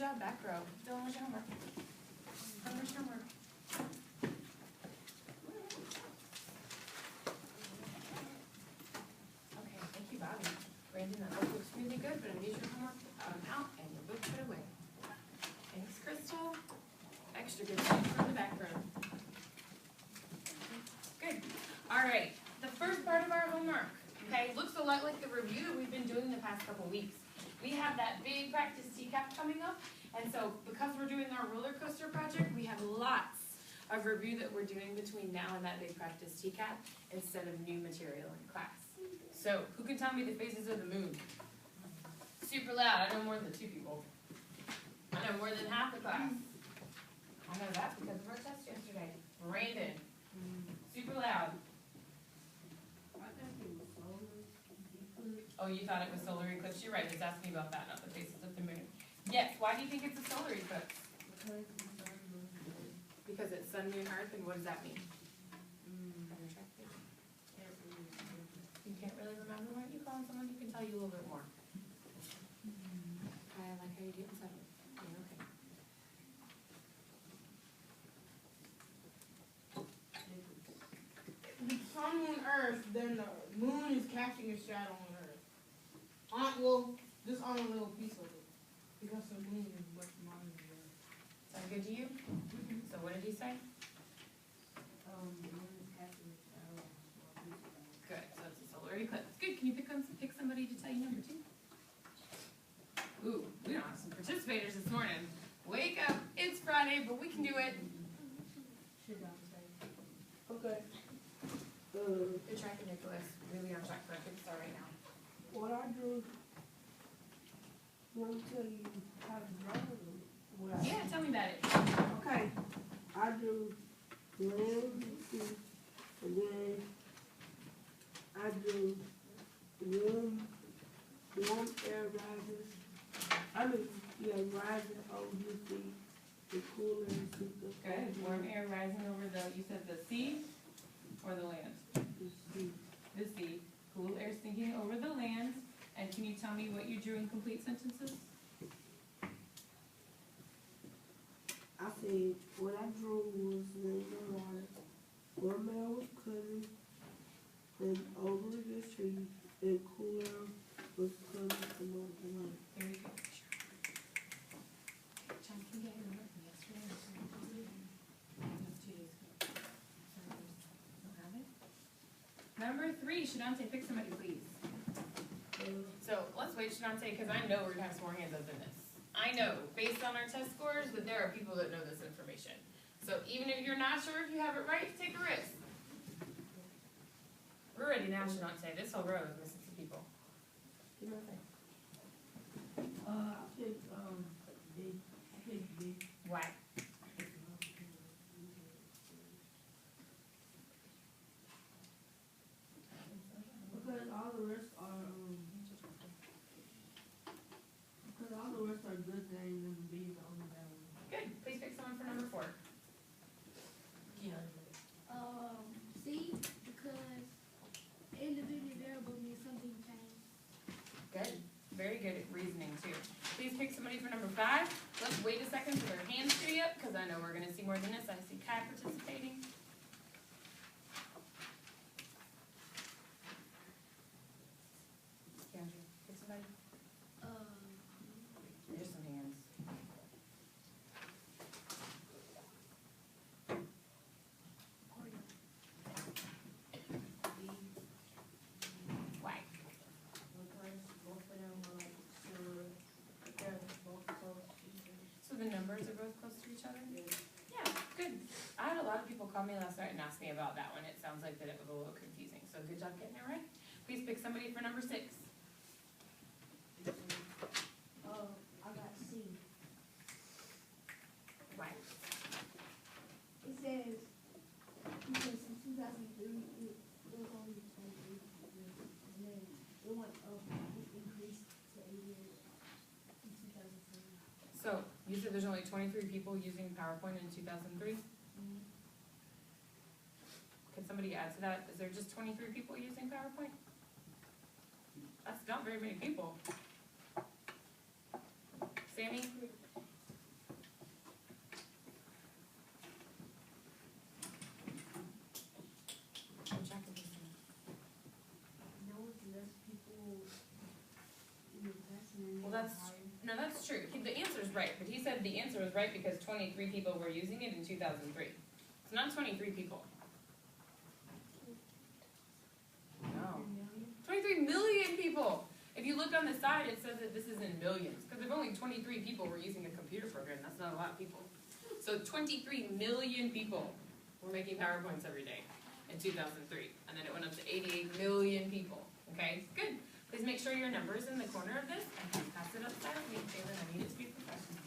job, back row. Dylan, what's your homework? What's your homework? Okay, thank you, Bobby. Brandon, that book looks really good, but I need your homework out and your book put away. Thanks, Crystal. Extra good thing from the back row. Good. All right, the first part of our homework, okay, looks a lot like the review that we've been doing the past couple weeks. We have that big practice TCAP coming up, and so because we're doing our roller coaster project, we have lots of review that we're doing between now and that big practice TCAP instead of new material in class. So, who can tell me the phases of the moon? Super loud, I know more than 2 people. I know more than half the class. I know that because of our test yesterday. Brandon, super loud. Oh, you thought it was solar eclipse? You're right, it's asking about that, not the phases of the moon. Yes, why do you think it's a solar eclipse? Because it's sun, moon, earth, and what does that mean? You can't really remember? Why aren't you calling someone who can tell you a little bit more? I like how you do it in 7. Yeah, okay. The sun on Earth, then the moon is casting a shadow on Earth. Well, just on a little piece of it. Because the moon is much smaller than Earth. Sound good to you? So what did he say? The moon is casting a shadow on a small piece of Earth. Good, so it's a solar eclipse. Good, can you pick somebody to tell you number 2? Ooh, we don't have some participators this morning. Wake up, it's Friday, but we can do it. Should I say? Okay. Good track, Nicholas. Really on track for a good start right now. What I drew, want to tell you how to draw it? What I- Yeah, tell me about it. Okay, I drew land, and then I drew warm air rising. Rising over the sea, the cooler and super. Good, warm air rising over you said the sea or the land? The sea. The sea. Cool air sinking over the land. And can you tell me what you drew in complete sentences? I said, what I drew was land and water. Warm air was coming, and over the tree, and cooler was coming from over the land. Very good. John, can you get your note from yesterday? That's 2 days ago. Don't have it? Number 3, Shanante, pick somebody, please. So let's wait, Shanante, because I know we're gonna have some more hands up in this. I know, based on our test scores, that there are people that know this information. So even if you're not sure if you have it right, take a risk. We're ready now, Shanante. This whole row is missing some people. Do my thing. I picked, big. Why? Because all the rest are good things and B is the only bad one. Good. Please pick someone for number 4. C, because individual variable means something changed. Good. Very good at reasoning, too. Please pick somebody for number 5. Let's wait a second for their hands to be up, because I know we're going to see more than this. I see Kai participating. Andrew, pick somebody. There's some hands. Why? So the numbers are both close to each other? Yeah, good. I had a lot of people call me last night and ask me about that one. It sounds like that it was a little confusing. So good job getting it right. Please pick somebody for number 6. I got C. Why? It says, because in 2003, it was only 23, and then it went up, it increased to 88 in 2003. So you said there's only 23 people using PowerPoint in 2003? Can somebody add to that? Is there just 23 people using PowerPoint? That's not very many people. Sammy? Well, no, that's true. The answer's right, but he said the answer was right because 23 people were using it in 2003. It's not 23 people. No. 23 million people! If you look on the side, it says that this is in millions, because if only 23 people were using a computer program, that's not a lot of people. So 23 million people were making PowerPoints every day in 2003, and then it went up to 88 million people. Okay, good. Please make sure your number is in the corner of this, and please pass it up silently. Jalen, I need it to be professional.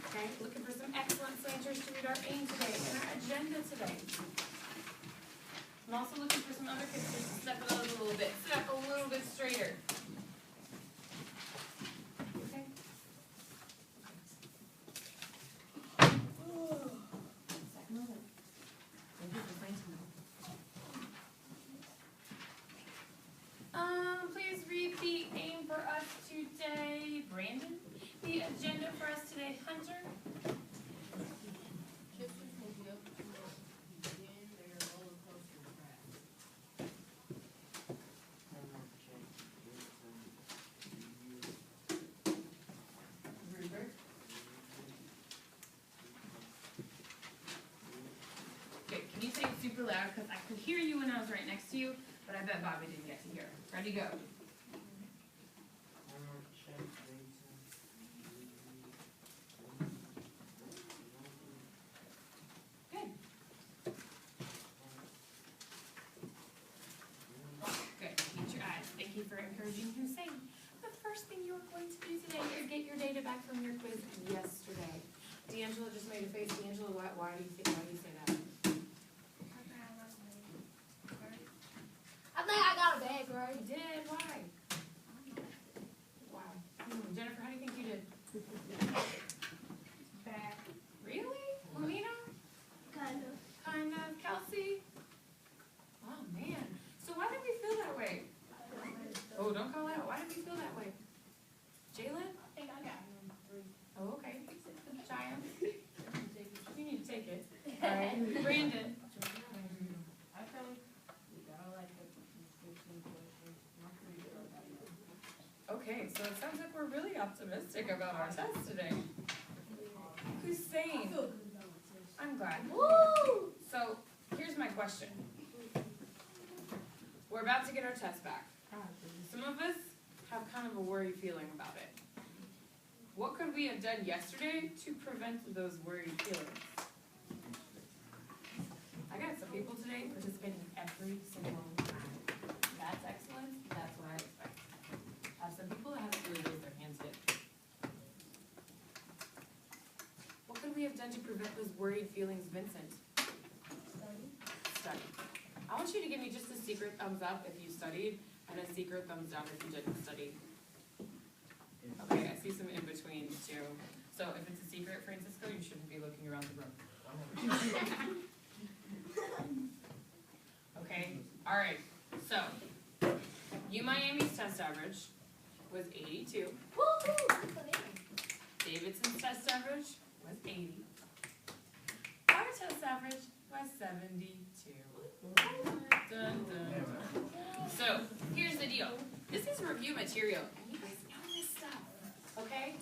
Okay, looking for some excellent slanters to read our aim today and our agenda today. I'm also looking for some other kids to step it up a little bit, sit up a little bit straighter. Okay. Please read the aim for us today, Brandon. The agenda for us today, Hunter. Kids will be able to begin their roller coaster ride. Rupert. Okay, can you say it super loud? Because I could hear you when I was right next to you, but I bet Bobby didn't get to hear. Ready, go. Good. Good. Meet your eyes. Thank you for encouraging Hussein. The first thing you're going to do today is get your data back from your quiz yesterday. D'Angelo just made a face. D'Angelo, why do you say that? I think I got a bag, right? You did. Why? Wow. Jennifer, how do you think you did? Bag. Really? Melina? Kind of. Kind of. Kelsey? Oh, man. So why did we feel that way? Oh, don't call out. Why did we feel that way? Jalen? I think I got 3. Oh, okay. Giant. You need to take it. All right. Brandon? I think we got like 15 questions. I'm pretty sure about that. Okay, so it sounds like we're really optimistic about our test today. Hussein? Good about this. I'm glad. Woo! So, here's my question. We're about to get our test back. Some of us have kind of a worried feeling about it. What could we have done yesterday to prevent those worried feelings? I got some people today participating every single time. That's excellent. That's what I expect. I have some people that haven't really raised their hands yet. What could we have done to prevent those worried feelings, Vincent? Study. I want you to give me just a secret thumbs up if you studied, and a secret thumbs down if you didn't study. Okay, I see some in between too. So if it's a secret, Francisco, you shouldn't be looking around the room. Okay, all right. So, Miami's test average was 82. Woo-hoo! Davidson's test average was 80. Our test average was 72. Dun, dun, dun. So, here's the deal. This is review material, and you guys know this stuff, okay?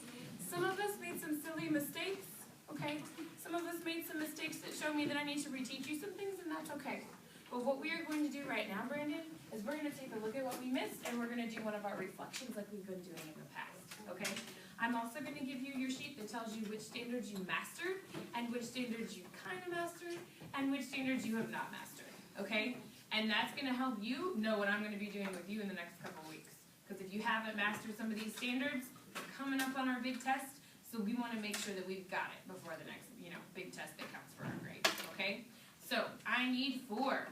Some of us made some silly mistakes, okay? Some of us made some mistakes that show me that I need to reteach you some things, and that's okay. But what we are going to do right now, Brandon, is we're going to take a look at what we missed, and we're going to do one of our reflections like we've been doing in the past, okay? I'm also going to give you your sheet that tells you which standards you mastered, and which standards you kind of mastered, and which standards you have not mastered, okay? And that's going to help you know what I'm going to be doing with you in the next couple weeks. Because if you haven't mastered some of these standards, they're coming up on our big test, so we want to make sure that we've got it before the next, big test that counts for our grade, okay? So, I need 4.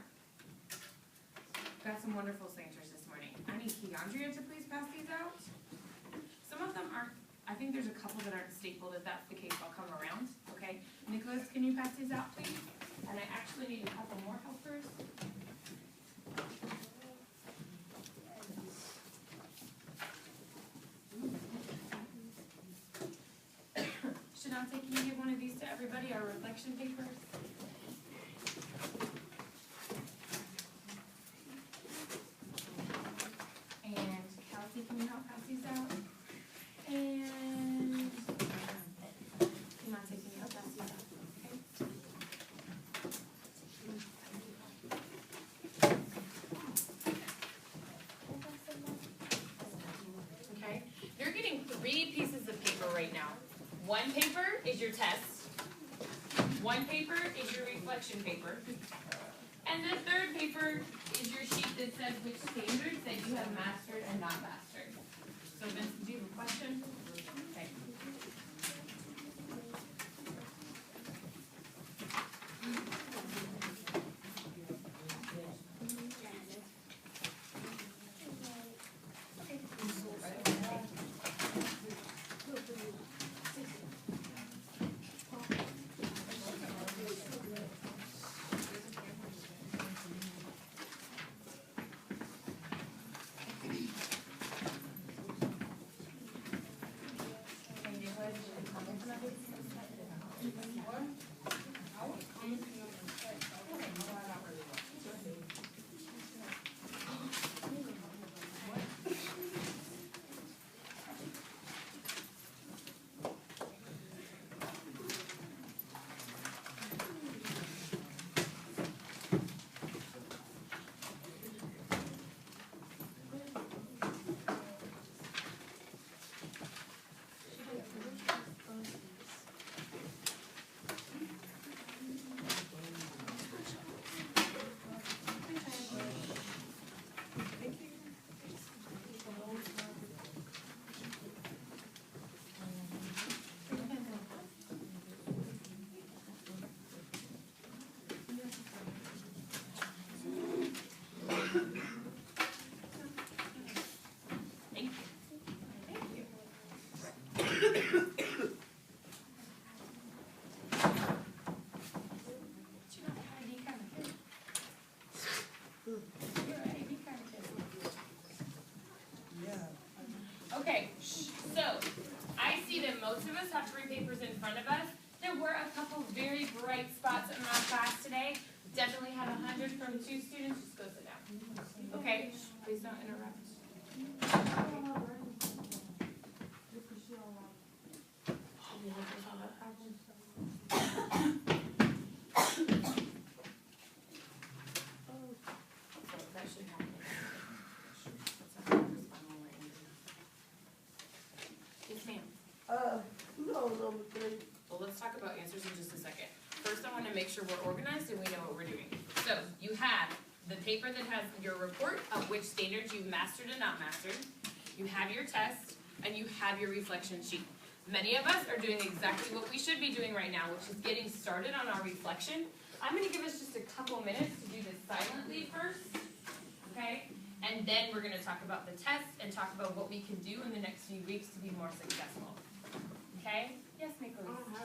Got some wonderful slanters this morning. I need Keandria to please pass these out. Some of them aren't, I think there's a couple that aren't stapled. If that's the case, I'll come around, okay? Nicholas, can you pass these out, please? And I actually need a couple more helpers. Shanante, can you give one of these to everybody, our reflection papers? 3 pieces of paper right now. One paper is your test. One paper is your reflection paper. And the third paper is your sheet that says which standards that you have mastered and not mastered. So Vincent, do you have a question? Okay. Thank you. Thank you. But you're not an ID kind of kid. You're an ID kind of kid. Yeah. Okay, so I see that most of us have 3 papers in front of us. There were a couple very bright spots in our class today. Definitely had 100 from 2 students. Just go sit down. Okay, please don't interrupt. That should happen. Yes, ma'am. No, number 3. Well, let's talk about answers in just a second. First, I want to make sure we're organized and we know what we're doing. So, you have the paper that has your report of which standards you mastered and not mastered. You have your test, and you have your reflection sheet. Many of us are doing exactly what we should be doing right now, which is getting started on our reflection. I'm going to give us just a couple minutes to do this silently first, okay? And then we're going to talk about the test and talk about what we can do in the next few weeks to be more successful. Okay? Yes, Nicholas?